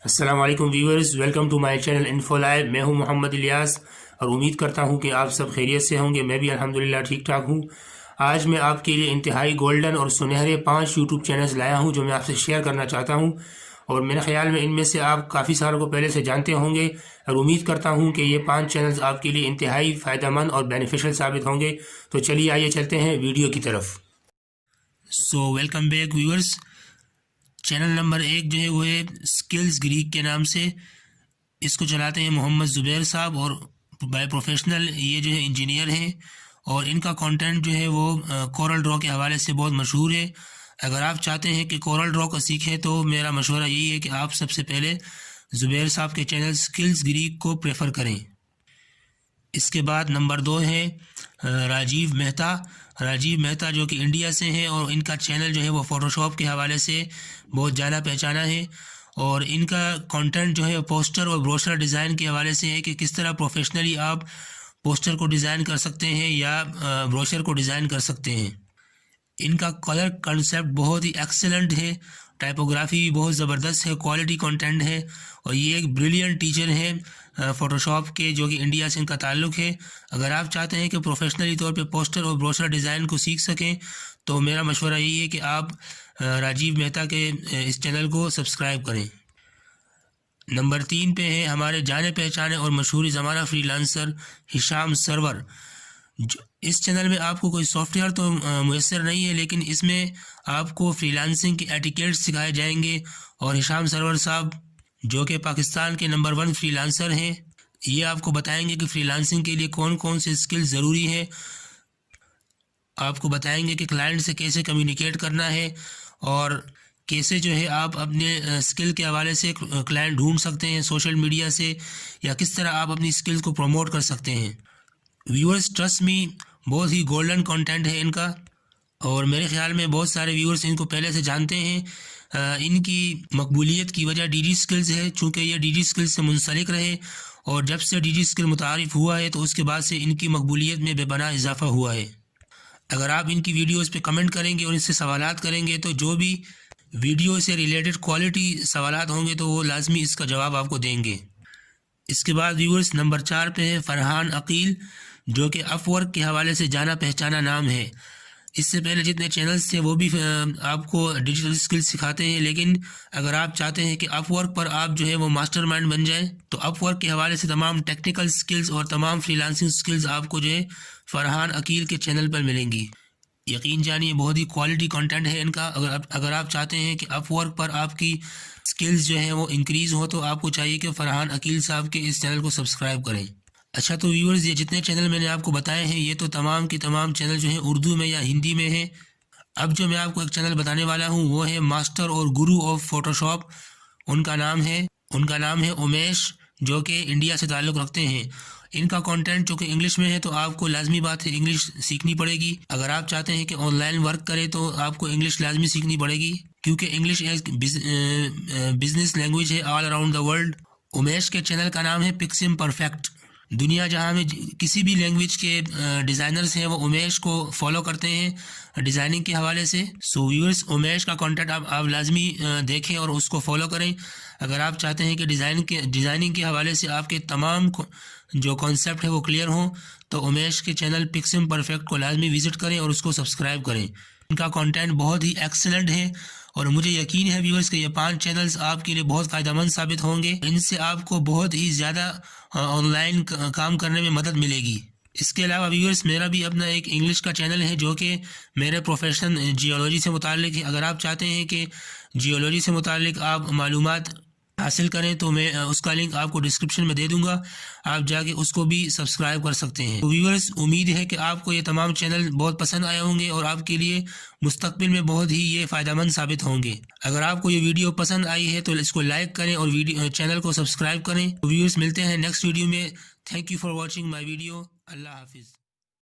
السلام علیکم viewers, welcome to my channel info live. میں ہوں محمد الیاس اور امید کرتا ہوں کہ آپ سب خیریت سے ہوں گے۔ میں بھی الحمدللہ ٹھیک ٹھاک ہوں۔ آج میں آپ کے لیے انتہائی گولڈن اور سنہرے 5 یوٹیوب چینلز لایا ہوں جو میں آپ سے شیئر کرنا چاہتا ہوں، اور میرے خیال میں ان میں سے آپ کافی سالوں کو پہلے سے جانتے ہوں گے، اور امید کرتا ہوں کہ یہ 5 چینلز آپ کے لیے انتہائی فائدہ مند اور بینیفیشل ثابت ہوں گے۔ تو چلیے آئیے چلتے ہیں ویڈیو کی طرف۔ So welcome back viewers. Channel number 1 جو ہے وہ ہے اسکلز گریک کے نام سے۔ اس کو چلاتے ہیں محمد زبیر صاحب، اور بائی پروفیشنل یہ جو ہے انجینئر ہیں، اور ان کا کانٹینٹ جو ہے وہ کورل ڈرا کے حوالے سے بہت مشہور ہے۔ اگر آپ چاہتے ہیں کہ کورل ڈرا کو سیکھیں تو میرا مشورہ یہی ہے کہ آپ سب سے پہلے زبیر صاحب کے چینل اسکلز گریک کو پریفر کریں۔ اس کے بعد نمبر 2 ہے راجیو مہتا جو کہ انڈیا سے ہیں، اور ان کا چینل جو ہے وہ فوٹوشاپ کے حوالے سے بہت جانا پہچانا ہے، اور ان کا کانٹینٹ جو ہے پوسٹر اور بروشر ڈیزائن کے حوالے سے ہے کہ کس طرح پروفیشنلی آپ پوسٹر کو ڈیزائن کر سکتے ہیں یا بروشر کو ڈیزائن کر سکتے ہیں۔ ان کا کلر کنسیپٹ بہت ہی ایکسلنٹ ہے، ٹائپوگرافی بھی بہت زبردست ہے، کوالٹی کنٹینٹ ہے، اور یہ ایک بریلینٹ ٹیچر ہیں فوٹوشاپ کے جو کہ انڈیا سے ان کا تعلق ہے۔ اگر آپ چاہتے ہیں کہ پروفیشنلی طور پہ پوسٹر اور بروشر ڈیزائن کو سیکھ سکیں تو میرا مشورہ یہی ہے کہ آپ راجیو مہتا کے اس چینل کو سبسکرائب کریں۔ نمبر 3 پہ ہے ہمارے جانے پہچانے اور مشہور زمانہ فری لانسر ہشام سرور۔ اس چینل میں آپ کو کوئی سافٹ ویئر تو میسر نہیں ہے، لیکن اس میں آپ کو فری لانسنگ کے ایٹیکیٹس سکھائے جائیں گے، اور ہشام سرور صاحب جو کہ پاکستان کے نمبر 1 فری لانسر ہیں، یہ آپ کو بتائیں گے کہ فری لانسنگ کے لیے کون کون سے اسکل ضروری ہیں، آپ کو بتائیں گے کہ کلائنٹ سے کیسے کمیونیکیٹ کرنا ہے، اور کیسے جو ہے آپ اپنے اسکل کے حوالے سے کلائنٹ ڈھونڈ سکتے ہیں سوشل میڈیا سے، یا کس طرح آپ اپنی اسکل کو پروموٹ کر سکتے ہیں۔ ویورز ٹرسٹ می، بہت ہی گولڈن کنٹینٹ ہے ان کا، اور میرے خیال میں بہت سارے ویورز ان کو پہلے سے جانتے ہیں۔ ان کی مقبولیت کی وجہ ڈی جی اسکلز ہے، چونکہ یہ ڈی جی اسکلز سے منسلک رہے، اور جب سے ڈی جی اسکل متعارف ہوا ہے تو اس کے بعد سے ان کی مقبولیت میں بے پناہ اضافہ ہوا ہے۔ اگر آپ ان کی ویڈیوز پہ کمنٹ کریں گے اور ان سے سوالات کریں گے تو جو بھی ویڈیو سے ریلیٹڈ کوالٹی سوالات ہوں گے تو وہ لازمی اس کا جواب آپ کو دیں گے۔ اس کے بعد ویورز نمبر 4 پہ ہے فرحان عقیل، جو کہ اپ ورک کے حوالے سے جانا پہچانا نام ہے۔ اس سے پہلے جتنے چینلز تھے وہ بھی آپ کو ڈیجیٹل اسکل سکھاتے ہیں، لیکن اگر آپ چاہتے ہیں کہ اپ ورک پر آپ جو ہے وہ ماسٹر مائنڈ بن جائیں تو اپ ورک کے حوالے سے تمام ٹیکنیکل اسکلز اور تمام فری لانسنگ اسکلز آپ کو جو ہے فرحان عقیل کے چینل پر ملیں گی۔ یقین جانیے بہت ہی کوالٹی کنٹینٹ ہے ان کا۔ اگر آپ چاہتے ہیں کہ اپ ورک پر آپ کی اسکلز جو ہیں وہ انکریز ہو تو آپ کو چاہیے کہ فرحان عقیل صاحب کے اس چینل کو سبسکرائب کریں۔ اچھا تو ویورز، یہ جتنے چینل میں نے آپ کو بتائے ہیں یہ تو تمام کی تمام چینل جو ہیں اردو میں یا ہندی میں ہیں۔ اب جو میں آپ کو ایک چینل بتانے والا ہوں وہ ہے ماسٹر اور گرو آف فوٹوشاپ۔ ان کا نام ہے امیش، جو کہ انڈیا سے تعلق رکھتے ہیں۔ ان کا کانٹینٹ جو کہ انگلش میں ہے تو آپ کو لازمی بات ہے انگلش سیکھنی پڑے گی۔ اگر آپ چاہتے ہیں کہ آن لائن ورک کرے تو آپ کو انگلش لازمی سیکھنی پڑے گی، کیونکہ انگلش ایک بزنس لینگویج ہے all around the world. Amish کے چینل کا نام ہے پکسم پرفیکٹ۔ دنیا جہاں میں کسی بھی لینگویج کے ڈیزائنرز ہیں وہ امیش کو فالو کرتے ہیں ڈیزائننگ کے حوالے سے۔ سو ویورز، امیش کا کانٹینٹ آپ لازمی دیکھیں اور اس کو فالو کریں۔ اگر آپ چاہتے ہیں کہ ڈیزائننگ کے حوالے سے آپ کے تمام جو کانسیپٹ ہے وہ کلیئر ہوں تو امیش کے چینل پکسم پرفیکٹ کو لازمی وزٹ کریں اور اس کو سبسکرائب کریں۔ ان کا کانٹینٹ بہت ہی ایکسلنٹ ہے، اور مجھے یقین ہے ویورز کہ یہ 5 چینلز آپ کے لیے بہت فائدہ مند ثابت ہوں گے۔ ان سے آپ کو بہت ہی زیادہ آن لائن کام کرنے میں مدد ملے گی۔ اس کے علاوہ ویورز، میرا بھی اپنا ایک انگلش کا چینل ہے جو کہ میرے پروفیشن جیولوجی سے متعلق ہے۔ اگر آپ چاہتے ہیں کہ جیولوجی سے متعلق آپ معلومات حاصل کریں تو میں اس کا لنک آپ کو ڈسکرپشن میں دے دوں گا، آپ جا کے اس کو بھی سبسکرائب کر سکتے ہیں۔ تو ویورز، امید ہے کہ آپ کو یہ تمام چینل بہت پسند آئے ہوں گے اور آپ کے لیے مستقبل میں بہت ہی یہ فائدہ مند ثابت ہوں گے۔ اگر آپ کو یہ ویڈیو پسند آئی ہے تو اس کو لائک کریں اور چینل کو سبسکرائب کریں۔ ویورز، ملتے ہیں نیکسٹ ویڈیو میں۔ Thank you for watching my video. اللہ حافظ۔